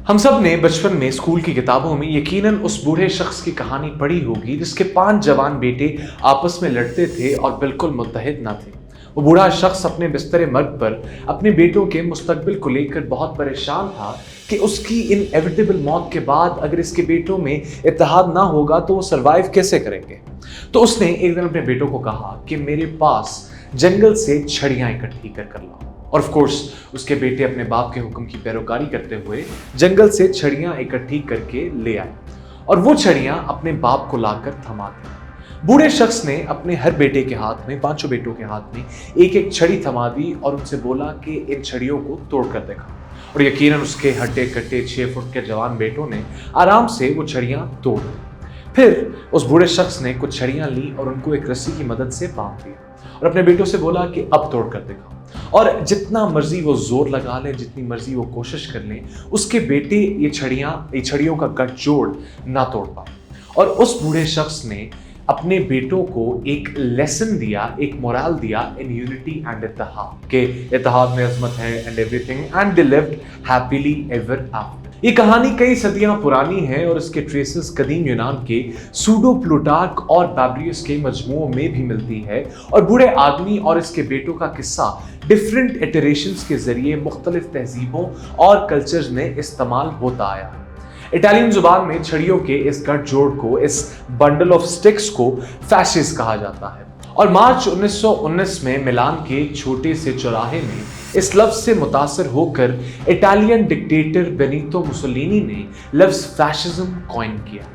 हम सब ने बचपन में स्कूल की किताबों में यकीनन उस बूढ़े शख्स की कहानी पढ़ी होगी जिसके 5 जवान बेटे आपस में लड़ते थे और बिल्कुल मुत्तहिद ना थे। वो बूढ़ा शख्स अपने बिस्तर मर्ग पर अपने बेटों के मुस्तकबिल को लेकर बहुत परेशान था कि उसकी इनएविटेबल मौत के बाद अगर इसके बेटों में इत्तेहाद ना होगा तो वो सरवाइव कैसे करेंगे। तो उसने एक दिन अपने बेटों को कहा कि मेरे पास जंगल से छड़ियां इकट्ठी कर लाओ। और ऑफ कोर्स उसके बेटे अपने बाप के हुक्म की पैरोकारी करते हुए जंगल से छड़ियां इकट्ठी करके ले आए और वो छड़ियां अपने बाप को लाकर थमा दी। बूढ़े शख्स ने अपने हर बेटे के हाथ में, 5 बेटों के हाथ में एक एक छड़ी थमा दी और उनसे बोला कि इन छड़ियों को तोड़ कर देखा। और यकीनन उसके हट्टे कट्टे 6 फुट के जवान बेटों ने आराम से वो छड़ियां तोड़ दी। फिर उस बूढ़े शख्स ने कुछ छड़ियां ली और उनको एक रस्सी की मदद से बांध दिया और अपने बेटों से बोला कि अब तोड़ कर दिखाओ। और जितना मर्जी वो जोर लगा ले, जितनी मर्जी वो कोशिश कर ले, उसके बेटे ये छड़ियों का गठजोड़ ना तोड़ पाए। और उस बूढ़े शख्स ने अपने बेटों को एक लेसन दिया, एक मोरल दिया इन यूनिटी एंड इत्तेहाद, के इत्तेहाद में अजमत है and everything, and they lived happily ever after. ये कहानी कई सदियां पुरानी है और इसके ट्रेसेस कदीम यूनान के सूडो प्लूटार्क और बैब्रियस के मजमुओं में भी मिलती है। और बूढ़े आदमी और इसके बेटों का किस्सा डिफरेंट इटरेशंस के जरिए मुख्तलिफ तहजीबों और कल्चर्स में इस्तेमाल होता आया है। इटालियन जुबान में छड़ियों के इस गठजोड़ को, इस बंडल ऑफ स्टिक्स को फैशिस कहा जाता है। और मार्च 1919 में मिलान के छोटे से चौराहे में इस लफ्ज से मुतासर होकर इटालियन डिक्टेटर बेनितो मुसोलिनी ने लफ्ज फैशिज्म कॉइन किया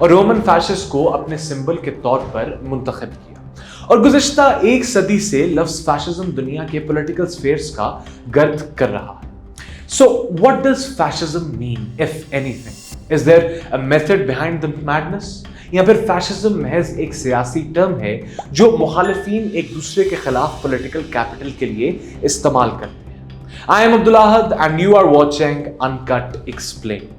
और रोमन फैशिस्ट को अपने सिंबल के तौर पर मुंतखब किया। और गुज़िश्ता 1 सदी से लफ्ज फैशिज्म दुनिया के पॉलिटिकल स्फेयर्स का गर्द कर रहा है। So what does fascism mean, if anything? Is there a method behind the madness? या फिर फैशिज्म महज एक सियासी टर्म है जो मुखालिफिन एक दूसरे के खिलाफ पॉलिटिकल कैपिटल के लिए इस्तेमाल करते हैं। I am Abdul Ahad and you are watching uncut explained.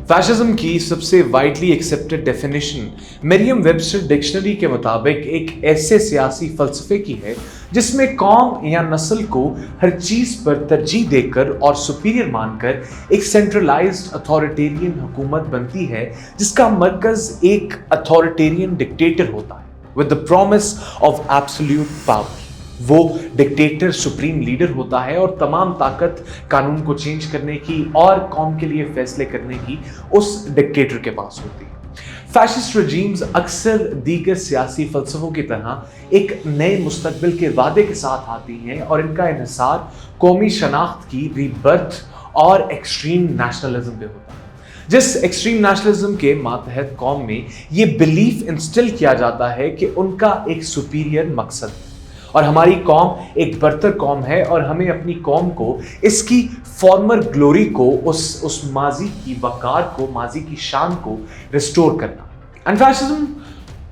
Fascism की सबसे widely accepted definition Merriam Webster dictionary के मुताबिक एक ऐसे सियासी फलसफे की है जिसमें कौम या नस्ल को हर चीज पर तरजीह देकर और सुपीरियर मानकर एक सेंट्रलाइज्ड अथॉरिटेरियन हुकूमत बनती है जिसका मरकज एक अथॉरिटेरियन डिक्टेटर होता है with the promise of absolute power. वो डिक्टेटर सुप्रीम लीडर होता है और तमाम ताकत कानून को चेंज करने की और कौम के लिए फैसले करने की उस डिक्टेटर के पास होती है। फैशिस्ट रजीम्स अक्सर दीगर सियासी फलसफों की तरह एक नए मुस्तकबिल के वादे के साथ आती हैं और इनका इन्हिसार कौमी शनाख्त की रीबर्थ और एक्सट्रीम नेशनलिज्म पे होता है। जिस एक्सट्रीम नेशनलिज्म के मातहत कौम में ये बिलीफ इंस्टिल किया जाता है कि उनका एक सुपीरियर मकसद है और हमारी कौम एक बरतर कौम है और हमें अपनी कौम को इसकी फॉर्मर ग्लोरी को, उस माजी की वकार को, माजी की शान को रिस्टोर करना। And fascism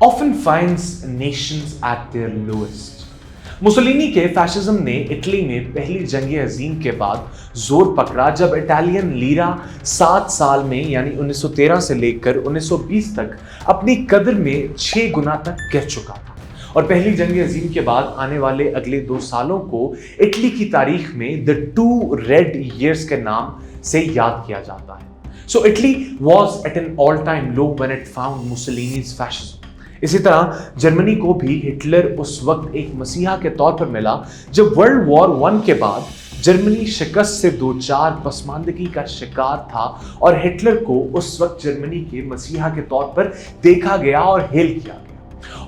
often finds Nations eight there lowest. Mussolini के फैशिज्म ने इटली में पहली जंग अजीम के बाद जोर पकड़ा जब इटालियन लीरा 7 साल में यानी 1913 से लेकर 1920 तक अपनी कदर में 6 गुना तक गिर चुका था। और पहली जंग अजीम के बाद आने वाले अगले 2 सालों को इटली की तारीख में द 2 रेड ईयर्स के नाम से याद किया जाता है। So Italy was at an all time low when it found Mussolini's fascism. इसी तरह जर्मनी को भी हिटलर उस वक्त एक मसीहा के तौर पर मिला जब वर्ल्ड वॉर 1 के बाद जर्मनी शिकस्त से 2-4 पसमानदगी का शिकार था और हिटलर को उस वक्त जर्मनी के मसीहा के तौर पर देखा गया और हेल किया गया।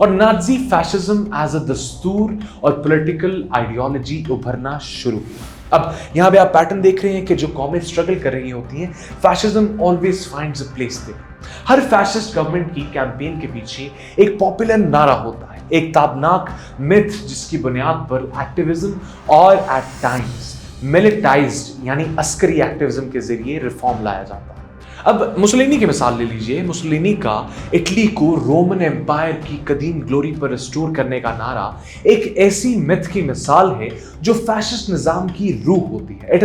और नाजी फैशिज्म एज अ दस्तूर और पॉलिटिकल आइडियोलॉजी उभरना शुरू हुआ। अब यहां पे आप पैटर्न देख रहे हैं कि जो कौमें स्ट्रगल कर रही होती हैं, fascism always finds a place there. हर फैशिस्ट गवर्नमेंट की कैंपेन के पीछे एक पॉपुलर नारा होता है, एक ताबनाक मिथ जिसकी बुनियाद पर एक्टिविज्म और एट टाइम्स मिलिटाइज्ड यानी अस्करी एक्टिविज्म के जरिए रिफॉर्म लाया जाता है। अब मुसोलिनी की मिसाल ले लीजिए। मुसोलिनी का इटली को रोमन एम्पायर की कदीम ग्लोरी पर रिस्टोर करने का नारा एक ऐसी मिथ की मिसाल है जो फैशिस्ट निजाम की रूह होती है। It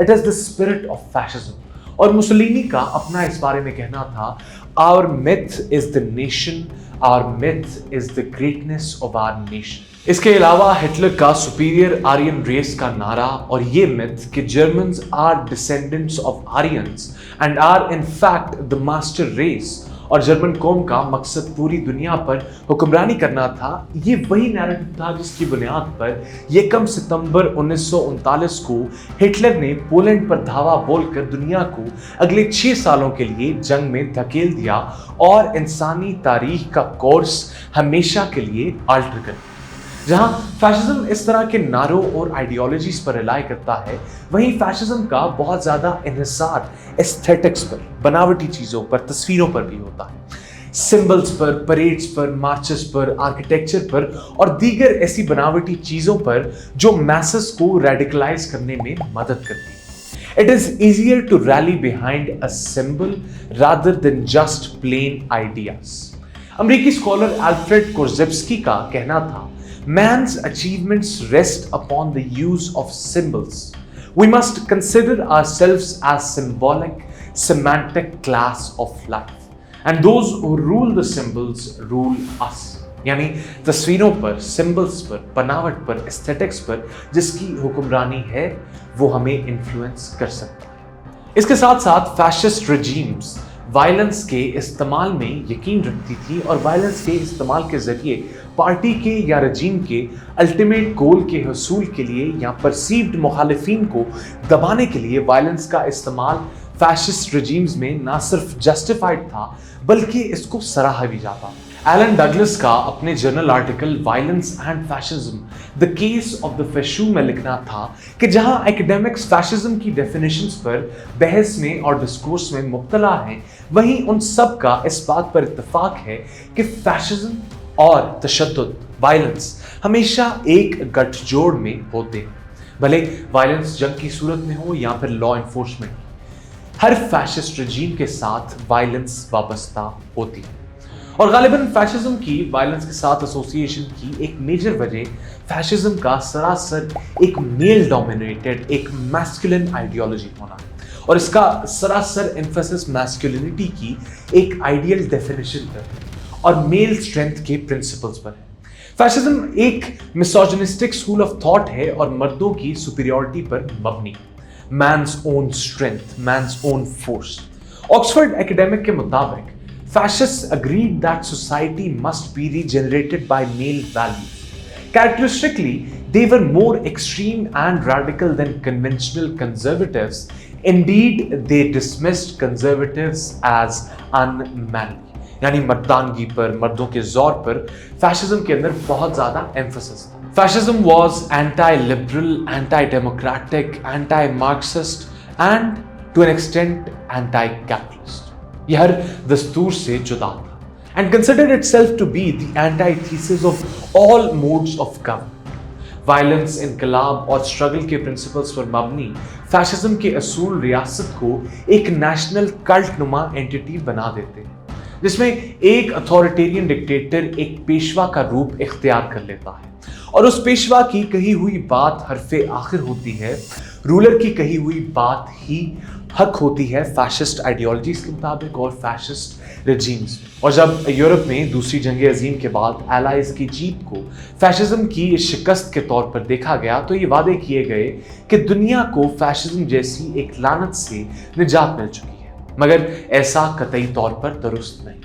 is the spirit of fascism. और मुसोलिनी का अपना इस बारे में कहना था, Our myth is the nation, our myth is the greatness of our nation. इसके अलावा हिटलर का सुपीरियर आर्यन रेस का नारा और ये मिथ कि Germans are descendants of Aryans and are in fact the master race, और जर्मन कौम का मकसद पूरी दुनिया पर हुक्मरानी करना था, ये वही नैरेटिव था जिसकी बुनियाद पर यकम सितंबर 1939 को हिटलर ने पोलैंड पर धावा बोलकर दुनिया को अगले 6 सालों के लिए जंग में धकेल दिया और इंसानी तारीख का कोर्स हमेशा के लिए आल्टर कर दिया। जहां फैशिज्म इस तरह के नारों और आइडियोलॉजीज पर रिलाई करता है, वहीं फैशिज्म का बहुत ज्यादा इन्हिसार एस्थेटिक्स पर, बनावटी चीजों पर, तस्वीरों पर भी होता है। सिंबल्स पर, परेड्स पर, मार्चेस पर, आर्किटेक्चर पर और दीगर ऐसी बनावटी चीजों पर जो मैसेस को रेडिकलाइज करने में मदद करती है। It is easier to rally behind a symbol rather than just plain ideas. अमेरिकी स्कॉलर अल्फ्रेड कोर्जेब्स्की का कहना था, Man's achievements rest upon the use of symbols. We must consider ourselves as symbolic, semantic class of life. And those who rule the symbols rule us. यानी तस्वीरों पर, symbols पर, बनावट पर, एस्थेटिक्स पर जिसकी हुक्मरानी है वो हमें इन्फ्लुएंस कर सकता है। इसके साथ साथ फैशिस्ट रेजीम्स वायलेंस के इस्तेमाल में यकीन रखती थी और वायलेंस के इस्तेमाल के जरिए पार्टी के या रजीम के अल्टीमेट गोल के हसूल के लिए या परसीव्ड मुखालिफिन को दबाने के लिए वायलेंस का इस्तेमाल फैशिस्ट रजीम्स में ना सिर्फ जस्टिफाइड था बल्कि इसको सराहा भी जाता। एलन डगलस का अपने journal article violence and fascism the case of the Fascio में लिखना था कि जहां एकेडमिक्स फैशिज्म की डेफिनेशंस पर बहस में और डिस्कोर्स में मुब्तला हैं, वहीं उन सब का इस बात पर इत्तेफाक है कि फैशिज्म और तशद्दुद, वायलेंस हमेशा एक गठजोड़ में होते हैं, भले वायलेंस जंग की सूरत में हो या फिर लॉ एनफोर्समेंट। हर फैशिस्ट रजीम के साथ वायलेंस वाबस्ता होती है और गालिबन फैशिज्म की वायलेंस के साथ एसोसिएशन की एक मेजर वजह फैशिज्म का सरासर एक मेल डोमिनेटेड, एक मैस्कुलिन आइडियोलॉजी होना और इसका सरासर एम्फेसिस मैस्कुलिनिटी की एक आइडियल डेफिनेशन पर और मेल स्ट्रेंथ के प्रिंसिपल्स पर है। फैशिज्म एक मिसोजिनिस्टिक स्कूल ऑफ थॉट है और मर्दों की सुपीरियरिटी पर मबनी, man's own strength, man's own force. Oxford Academic के मुताबिक fascists agreed that society must be regenerated by male values. Characteristically, they were more extreme and radical than conventional conservatives. Indeed, they dismissed conservatives as unmanly. यानी मर्दानगी पर, मर्दों के जोर पर fascism के अंदर बहुत ज्यादा एम्फेसिस था। Fascism was anti-liberal, anti-democratic, anti-Marxist and to an extent anti-capitalist. यह हर दस्तूर से जुदा था and considered itself to be the antithesis of all modes of government. Violence, इनकलाब और स्ट्रगल के प्रिंसिपल्स पर मबनी फैशिज्म के असूल रियासत को एक नेशनल कल्ट नुमा एंटिटी बना देते हैं जिसमें एक अथॉरिटेरियन डिक्टेटर एक पेशवा का रूप इख्तियार कर लेता है और उस पेशवा की कही हुई बात हरफे आखिर होती है, रूलर की कही हुई बात ही हक होती है फैशिस्ट आइडियोलॉजीज के मुताबिक और फैशिस्ट रेजीम्स। और जब यूरोप में दूसरी जंग अजीम के बाद एलाइज की जीत को फैशिज्म की शिकस्त के तौर पर देखा गया तो ये वादे किए गए कि दुनिया को फैशिज्म जैसी एक लानत से निजात मिल चुकी है, मगर ऐसा कतई तौर पर दुरुस्त नहीं।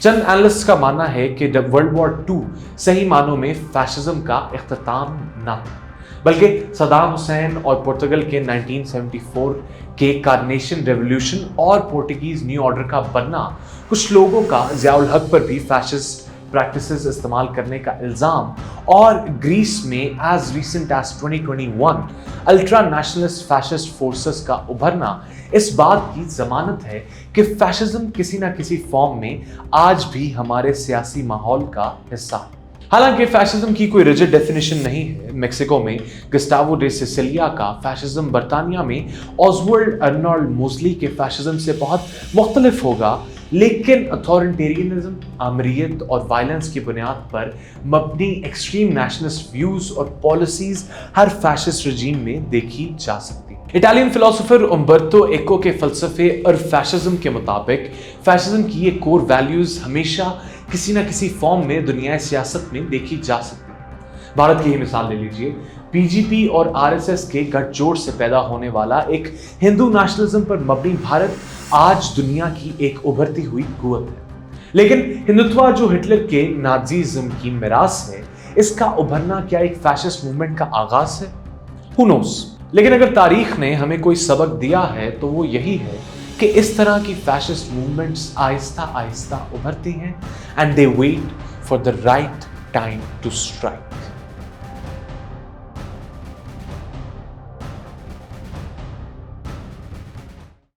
चंद एनालिस्ट का मानना है कि वर्ल्ड वॉर 2 सही मानों में फैशिज्म का इख्तिताम न था, बल्कि सदाम हुसैन और पुर्तगाल के 1974 के कार्नेशन रेवोल्यूशन और पोर्टुगीज न्यू ऑर्डर का बनना कुछ लोगों का ज़ियाउल हक पर भी फैशिस्ट प्रैक्टिसेस इस्तेमाल करने का इल्ज़ाम और ग्रीस में as recent as 2021 ultra nationalist fascist forces का उभरना इस बात की जमानत है कि फैशिज्म किसी ना किसी फॉर्म में आज भी हमारे सियासी माहौल का हिस्सा है। हालांकि फैशिज्म की कोई रिजिड डेफिनेशन नहीं है। मेक्सिको में गस्टावो डे सिसिलिया का फैशिज्म बर्तानिया में ऑसवर्ल्ड अर्नोल्ड मोस्ली के फैशिज्म से बहुत मुख्तलिफ होगा, लेकिन अथॉरिटेरियनिज्म, आमरीत और वायलेंस की बुनियाद पर मबनी एक्सट्रीम नेशनलिस्ट व्यूज और पॉलिसीज हर फैशिस्ट रजीम में देखी जा सकती है। इटालियन फिलोसोफर उम्बर्तो एको के फलसफे और फैशिज्म के मुताबिक फैशिज्म की ये कोर वैल्यूज हमेशा किसी ना किसी फॉर्म में दुनिया सियासत में देखी जा सकती है। भारत की ही मिसाल ले लीजिए। बीजेपी और आरएसएस के गठजोड़ से पैदा होने वाला एक हिंदू नेशनलिज्म पर मबनी भारत आज दुनिया की एक उभरती हुई कुवत है। लेकिन हिंदुत्व जो हिटलर के नाजीज्म की मिरास है, इसका उभरना क्या एक फैशिस्ट मूवमेंट का आगाज है? Who knows? लेकिन अगर तारीख ने हमें कोई सबक दिया है तो वो यही है कि इस तरह की फैशिस्ट मूवमेंट्स आहिस्ता आहिस्ता उभरती हैं and they wait for the right time to strike.